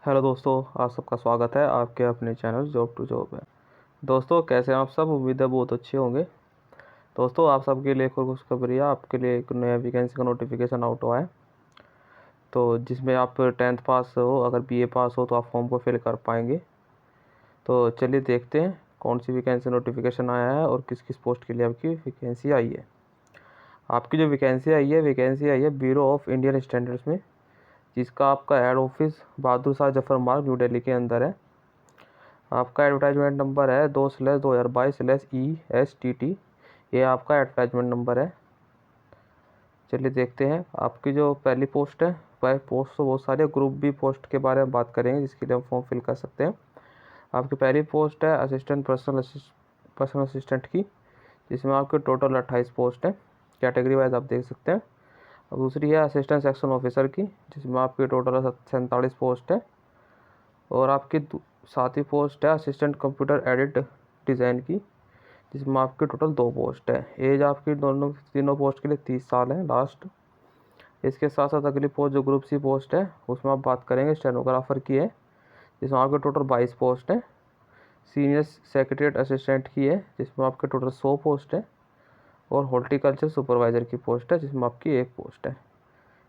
Hello दोस्तों, आप सबका स्वागत है आपके अपने चैनल जॉब टू जॉब में। दोस्तों, कैसे हैं आप सब? उम्मीद है बहुत अच्छे होंगे। दोस्तों, आप सबके लिए खुशखबरी है, आपके लिए एक नया वैकेंसी का नोटिफिकेशन आउट हुआ है। तो जिसमें आप 10th पास हो, अगर बीए पास हो तो आप फॉर्म को फिल कर पाएंगे। तो चलिए देखते हैं कौन सी वैकेंसी नोटिफिकेशन आया है और किस किस पोस्ट के लिए आपकी वैकेंसी आई है। आपकी जो वैकेंसी आई है ब्यूरो ऑफ इंडियन स्टैंडर्ड्स में, जिसका आपका हेड ऑफिस बहादुर शाह जफर मार्ग न्यू दिल्ली के अंदर है। आपका एडवर्टाइजमेंट नंबर है 2/2022/ESTT। ये आपका एडवर्टाइजमेंट नंबर है। चलिए देखते हैं आपकी जो पहली पोस्ट है। वह पोस्ट तो बहुत सारे ग्रुप बी पोस्ट के बारे में बात करेंगे, जिसके लिए हम फॉर्म फिल कर सकते हैं। आपकी पहली पोस्ट है असिस्टेंट पर्सनल असिस्टेंट की, जिसमें आपके टोटल 28 पोस्ट है। कैटेगरी वाइज आप देख सकते हैं। और दूसरी है असिस्टेंट सेक्शन ऑफिसर की, जिसमें आपके टोटल 47 पोस्ट है। और आपकी साथ ही पोस्ट है असिस्टेंट कंप्यूटर एडिट डिज़ाइन की, जिसमें आपकी टोटल 2 पोस्ट है। एज आपकी तीनों पोस्ट के लिए 30 साल है लास्ट। इसके साथ साथ अगली पोस्ट जो ग्रुप सी पोस्ट है, उसमें आप बात करेंगे स्टेनोग्राफर की है, जिसमें आपके टोटल 22 पोस्ट है। सीनियर सेक्रेटरीट असिस्टेंट की है, जिसमें आपके टोटल 100 पोस्ट है। और हॉर्टिकल्चर सुपरवाइज़र की पोस्ट है, जिसमें आपकी 1 पोस्ट है।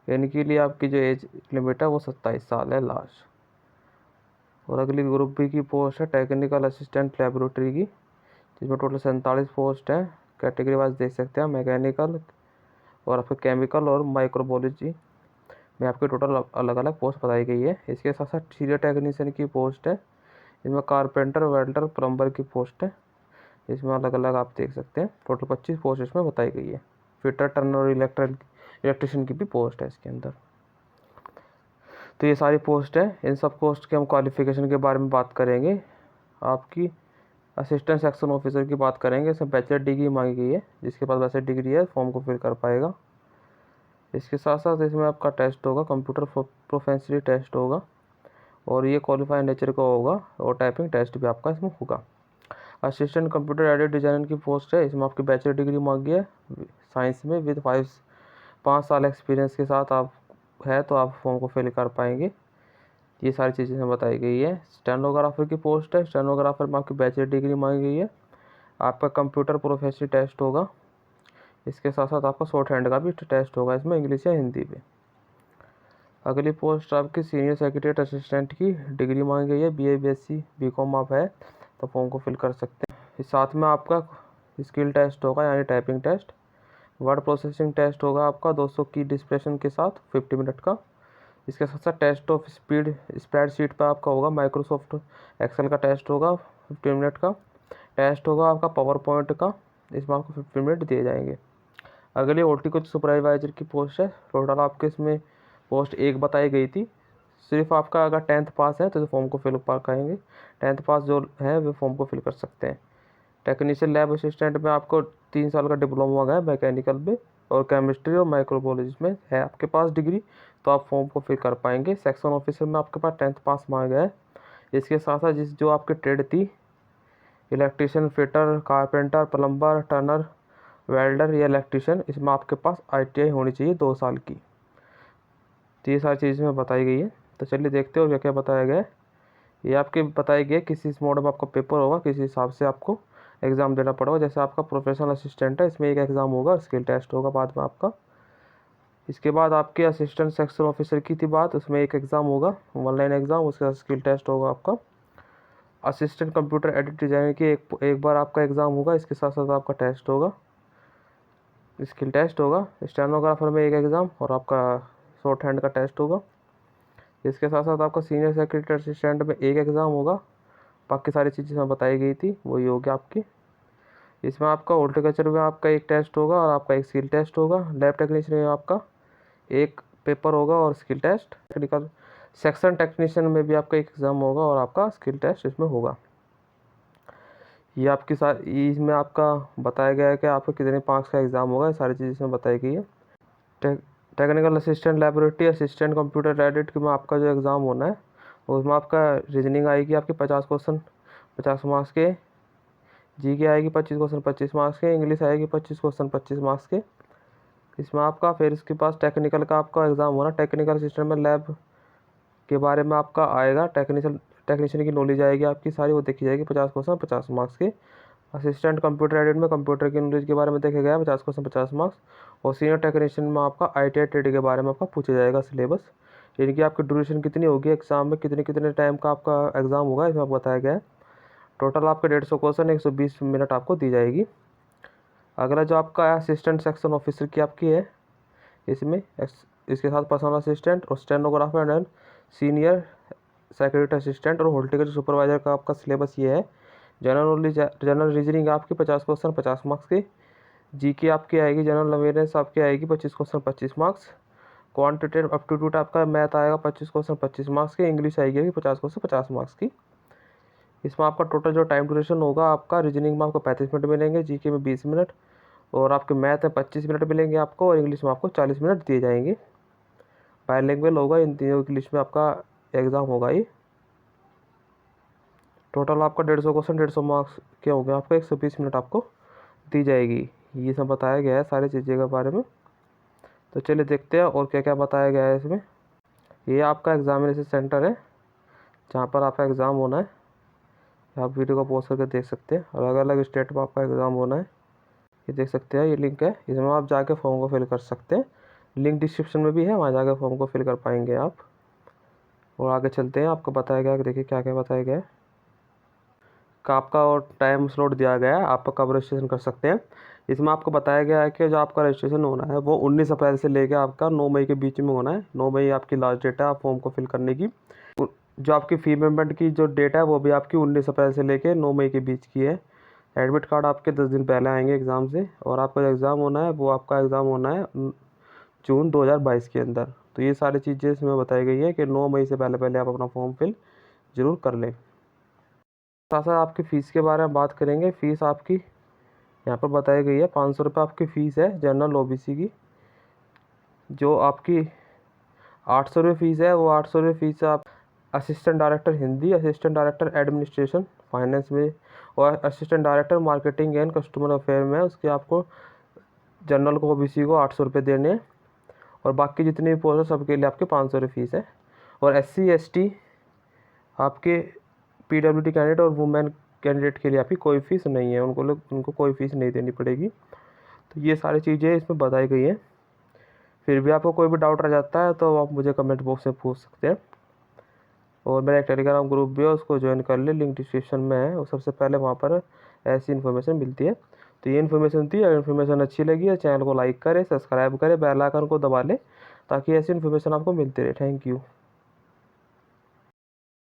इनके लिए आपकी जो एज लिमिट है वो 27 साल है लास्ट। और अगली ग्रुप बी की पोस्ट है टेक्निकल असिस्टेंट लेबोरेटरी की, जिसमें टोटल 47 पोस्ट है। कैटेगरी वाइज देख सकते हैं, मैकेनिकल और आपके केमिकल और माइक्रोबायोलॉजी में आपके टोटल अलग अलग पोस्ट बताई गई है। इसके साथ साथ सीनियर टेक्नीशियन की पोस्ट है, इसमें कारपेंटर, वेल्डर, प्लम्बर की पोस्ट है। इसमें अलग अलग आप देख सकते हैं, टोटल 25 पोस्ट इसमें बताई गई है। फिटर, टर्नर और इलेक्ट्रिशियन की भी पोस्ट है इसके अंदर। तो ये सारी पोस्ट है। इन सब पोस्ट के हम क्वालिफिकेशन के बारे में बात करेंगे। आपकी असिस्टेंट सेक्शन ऑफिसर की बात करेंगे, इसमें बैचलर डिग्री मांगी गई है। जिसके पास बैचलर डिग्री है फॉर्म को फिल कर पाएगा। इसके साथ साथ इसमें आपका टेस्ट होगा, कंप्यूटर प्रोफेंसिटी टेस्ट होगा, और ये क्वालिफाइड नेचर का होगा। और टाइपिंग टेस्ट भी आपका इसमें होगा। असिस्टेंट कंप्यूटर एडेड डिजाइनर की पोस्ट है, इसमें आपकी बैचलर डिग्री मांगी है साइंस में विद 5 साल एक्सपीरियंस के साथ आप है तो आप फॉर्म को फिल कर पाएंगे। ये सारी चीज़ें इसमें बताई गई है। स्टेनोग्राफर की पोस्ट है, स्टेनोग्राफर में आपकी बैचलर डिग्री मांगी गई है। आपका कंप्यूटर प्रोफेशनल टेस्ट होगा। इसके साथ साथ आपका शॉर्ट हैंड का भी टेस्ट होगा, इसमें इंग्लिश या हिंदी में। अगली पोस्ट आपकी सीनियर सेक्रेटरीट असिस्टेंट की डिग्री मांगी गई है। BA BSc BCom आप है तो फॉर्म को फिल कर सकते हैं। इस साथ में आपका स्किल टेस्ट होगा, यानी typing test. Word processing test होगा आपका 200 की डिस्प्लेशन के साथ 50 मिनट का। इसके साथ साथ टेस्ट ऑफ स्पीड स्प्रेडशीट पर आपका होगा, माइक्रोसॉफ्ट एक्सेल का टेस्ट होगा 15 मिनट का। टेस्ट होगा आपका पावर पॉइंट का, इसमें आपको 15 मिनट दिए जाएंगे। अगली हॉर्टिकल्चर सुपरवाइजर की पोस्ट है। टोटल आपके इसमें पोस्ट 1 बताई गई थी। सिर्फ आपका अगर 10th पास है तो फॉर्म को फिल कर पाएंगे। 10th पास जो है वो फॉर्म को फिल कर सकते हैं। टेक्नीशियन लैब असिस्टेंट में आपको 3 साल का डिप्लोमा होगा मैकेनिकल में, और केमिस्ट्री और माइक्रोबायोलॉजी में है आपके पास डिग्री तो आप फॉर्म को फिल कर पाएंगे। सेक्शन ऑफिसर में आपके पास 10th पास मांगा गया है। इसके साथ साथ जो आपकी ट्रेड थी, electrician, fitter, carpenter, plumber, Turner, welder या इलेक्ट्रिशियन, इसमें आपके पास ITI होनी चाहिए 2 साल की। तो ये सारी चीज़ में बताई गई है। तो चलिए देखते हो क्या क्या बताया गया है। ये आपके बताया गया किसी मोड में आपका पेपर होगा, किसी हिसाब से आपको एग्ज़ाम देना पड़ेगा। जैसे आपका प्रोफेशनल असिस्टेंट है, इसमें एक एग्ज़ाम होगा, स्किल टेस्ट होगा बाद में आपका। इसके बाद आपके असिस्टेंट सेक्शन ऑफिसर की थी बात, उसमें एक एग्ज़ाम होगा, ऑनलाइन एग्ज़ाम, उसके बाद स्किल टेस्ट होगा आपका। असिस्टेंट कंप्यूटर एडिट डिज़ाइनर की एक बार आपका एग्ज़ाम होगा, इसके साथ साथ आपका टेस्ट होगा, स्किल टेस्ट होगा। स्टेनोग्राफर में एक एग्ज़ाम और आपका शॉर्ट हैंड का टेस्ट होगा। इसके साथ साथ आपका सीनियर सेक्रेटरी असिस्टेंट में एक एग्ज़ाम होगा। बाकी सारी चीज़ें इसमें बताई गई थी वही होगी आपकी। इसमें आपका हॉर्टिकल्चर में आपका एक टेस्ट होगा और आपका एक स्किल टेस्ट होगा। लैब टेक्नीशियन में आपका एक पेपर होगा और skill test. Technical section technician में भी आपका एक एग्ज़ाम होगा और आपका स्किल टेस्ट इसमें होगा। ये आपकी इसमें आपका बताया गया है कि आपका कितने मार्क्स का एग्ज़ाम होगा, ये सारी चीज़ इसमें बताई गई है। Technical assistant laboratory assistant computer edit में आपका जो एग्ज़ाम होना है, उसमें आपका रीजनिंग आएगी आपकी 50 क्वेश्चन 50 मार्क्स के, GK आएगी 25 क्वेश्चन 25 मार्क्स के, इंग्लिश आएगी 25 क्वेश्चन 25 मार्क्स के। इसमें आपका फिर इसके पास टेक्निकल का आपका एग्ज़ाम होना, टेक्निकल असिस्टेंट में लैब के बारे में आपका आएगा, टेक्नीशियन की नॉलेज आएगी आपकी सारी, वो देखी जाएगी 50 क्वेश्चन 50 मार्क्स के। असिस्टेंट कंप्यूटर एडेड में कंप्यूटर की नॉलेज के बारे में देखा गया 50 क्वेश्चन 50 मार्क्स। और सीनियर टेक्नीशियन में आपका ITI ट्रेड के बारे में आपका पूछा जाएगा सिलेबस, यानी कि आपकी ड्यूरेशन कितनी होगी, एग्जाम में कितने कितने टाइम का आपका एग्जाम होगा, इसमें आपको बताया गया है। टोटल आपके 150 क्वेश्चन 120 मिनट आपको दी जाएगी। अगला जो आपका असिस्टेंट सेक्शन ऑफिसर की आपकी है, इसमें इसके साथ पर्सनल असिस्टेंट और stenographer and senior secretary assistant और हॉर्टिकल्चर सुपरवाइजर का आपका सिलेबस ये है। जनरल नॉलेज, जनरल रीजनिंग आपकी 50 क्वेश्चन 50 मार्क्स की। जीके आपकी आएगी, जनरल अवेयरनेस आपकी आएगी 25 क्वेश्चन 25 मार्क्स। क्वांटिटेटिव एप्टीट्यूड आपका मैथ आएगा 25 क्वेश्चन 25 मार्क्स की। इंग्लिश आएगी 50 क्वेश्चन 50 मार्क्स की। इसमें आपका टोटल जो टाइम ड्यूरेशन होगा आपका, रीजनिंग में आपको 35 मिनट मिलेंगे, जीके में 20 मिनट, और आपके मैथ में 25 मिनट मिलेंगे आपको, और इंग्लिश में आपको 40 मिनट दिए जाएंगे। बायलैंग्वेज होगा, इन तीनों इंग्लिश में आपका एग्ज़ाम होगा ये। टोटल आपका 150 क्वेश्चन 150 मार्क्स के होंगे, आपको 120 मिनट आपको दी जाएगी। ये सब बताया गया है सारी चीज़ें के बारे में। तो चलिए देखते हैं और क्या क्या बताया गया है इसमें। ये आपका एग्जामिनेशन सेंटर है जहाँ पर आपका एग्ज़ाम होना है। आप वीडियो को पॉज करके देख सकते हैं, अलग अलग स्टेट में आपका एग्ज़ाम होना है। ये देख सकते हैं, ये लिंक है, इसमें आप जाके फॉर्म को फिल कर सकते हैं। लिंक डिस्क्रिप्शन में भी है, वहाँ जाकर फॉर्म को फिल कर पाएंगे आप। और आगे चलते हैं, आपको बताया गया है, देखिए क्या क्या बताया गया है। का आपका और टाइम स्लॉट दिया गया है, आप कब रजिस्ट्रेशन कर सकते हैं। इसमें आपको बताया गया है कि जो आपका रजिस्ट्रेशन होना है वो 19 अप्रैल से लेकर आपका 9 मई के बीच में होना है। 9 मई आपकी लास्ट डेट है आप फॉर्म को फिल करने की। जो आपकी फ़ी पेमेंट की जो डेट है वो भी आपकी 19 अप्रैल से लेकर 9 मई के बीच की है। एडमिट कार्ड आपके 10 दिन पहले आएंगे एग्ज़ाम से। और आपका जो एग्ज़ाम होना है वो आपका एग्ज़ाम होना है जून 2022 के अंदर। तो ये सारी चीज़ें इसमें बताई गई है कि 9 मई से पहले पहले आप अपना फॉर्म फिल ज़रूर कर लें। साथ साथ आपकी फ़ीस के बारे में बात करेंगे। फ़ीस आपकी यहाँ पर बताई गई है, 500 रुपये आपकी फ़ीस है जनरल OBC की। जो आपकी 800 रुपये फ़ीस है, वो 800 रुपये फ़ीस आप assistant director Hindi, assistant director administration finance में, और assistant director marketing and customer affair में, उसके आपको जनरल को OBC को 800 रुपये देने हैं। और बाकी जितनी भी पोस्ट है सबके लिए आपके 500 रुपये फ़ीस है। और SC ST आपके PWD कैंडिडेट और वुमेन कैंडिडेट के लिए आपकी कोई फ़ीस नहीं है, उनको कोई फ़ीस नहीं देनी पड़ेगी। तो ये सारी चीज़ें इसमें बताई गई हैं। फिर भी आपको कोई भी डाउट रह जाता है तो आप मुझे कमेंट बॉक्स में पूछ सकते हैं। और मेरा एक टेलीग्राम ग्रुप भी है, उसको ज्वाइन कर ले, लिंक डिस्क्रिप्शन में है। और सबसे पहले वहाँ पर ऐसी इन्फॉर्मेशन मिलती है। तो ये इन्फॉर्मेशन थी, अगर इन्फॉर्मेशन अच्छी लगी है चैनल को लाइक करें, सब्सक्राइब करें, बेल आइकन को दबा लें ताकि ऐसी इन्फॉर्मेशन आपको मिलती रहे। Thank you.